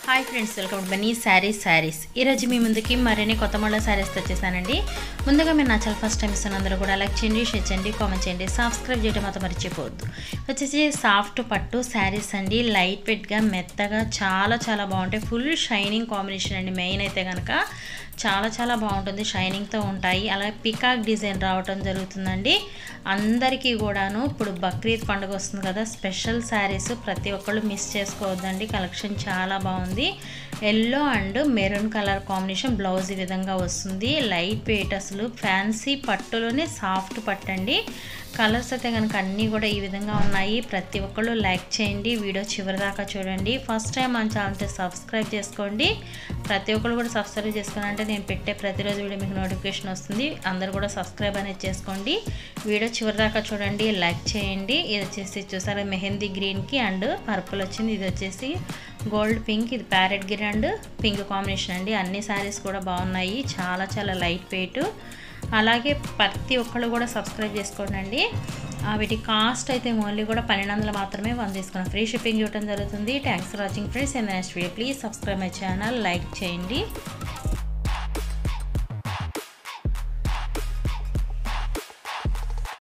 Hi friends, welcome to Bunny saris. ఈరోజు మీ ముందుకి మరిన్ని కొత్త మోడల్ శారీస్ తెచ్చేసానండి. ముందుగా మీరు నా ఛానల్ ఫస్ట్ టైం ఇస్తున్న అందరూ కూడా లైక్ చేయండి, షేర్ చేయండి, కామెంట్ చేయండి, సబ్స్క్రైబ్ చేయడం మాత్రం మర్చిపోవద్దు. వచ్చేసి సాఫ్ట్ పట్టు శారీస్ అండి. లైట్ వెయిట్గా మెత్తగా చాలా చాలా బాగుంటాయి. ఫుల్ షైనింగ్ కాంబినేషన్ అండి. మెయిన్ అయితే కనుక చాలా బాగుంటుంది, షైనింగ్తో ఉంటాయి. అలాగే పికాక్ డిజైన్ రావటం జరుగుతుందండి. అందరికీ కూడాను ఇప్పుడు బక్రీద్ పండుగ వస్తుంది కదా, స్పెషల్ శారీస్ ప్రతి ఒక్కళ్ళు మిస్ చేసుకోవద్దండి. కలెక్షన్ చాలా బాగుంది. Yellow and maroon colour combination blouse ఈ విధంగా వస్తుంది. లైట్ వెయిట్, అసలు ఫ్యాన్సీ పట్టులోనే సాఫ్ట్ పట్టు అండి. కలర్స్ అయితే కనుక అన్నీ కూడా ఈ విధంగా ఉన్నాయి. ప్రతి ఒక్కళ్ళు లైక్ చేయండి, వీడియో చివరి దాకా చూడండి. ఫస్ట్ టైం మన ఛానల్ సబ్స్క్రైబ్ చేసుకోండి. ప్రతి ఒక్కళ్ళు కూడా సబ్స్క్రైబ్ చేసుకోవాలంటే నేను పెట్టే ప్రతిరోజు వీడియో మీకు నోటిఫికేషన్ వస్తుంది. అందరూ కూడా సబ్స్క్రైబ్ అనేది చేసుకోండి. వీడియో చివరి దాకా చూడండి, లైక్ చేయండి. ఇది వచ్చేసి చూసారా మెహందీ గ్రీన్కి అండ్ పర్పుల్ వచ్చింది. ఇది వచ్చేసి గోల్డ్ పింక్, ఇది parrot green and pink combination అండి. అన్ని శారీస్ కూడా బాగున్నాయి, చాలా లైట్ వెయిట్. అలాగే ప్రతి ఒక్కళ్ళు కూడా సబ్స్క్రైబ్ చేసుకోండి. వీటి కాస్ట్ అయితే ఓన్లీ కూడా 1200 మాత్రమే తీసుకున్నాం. ఫ్రీ షిప్పింగ్ ఇవ్వడం జరుగుతుంది. Thanks for watching friends. In the next video please subscribe my channel, like చేయండి.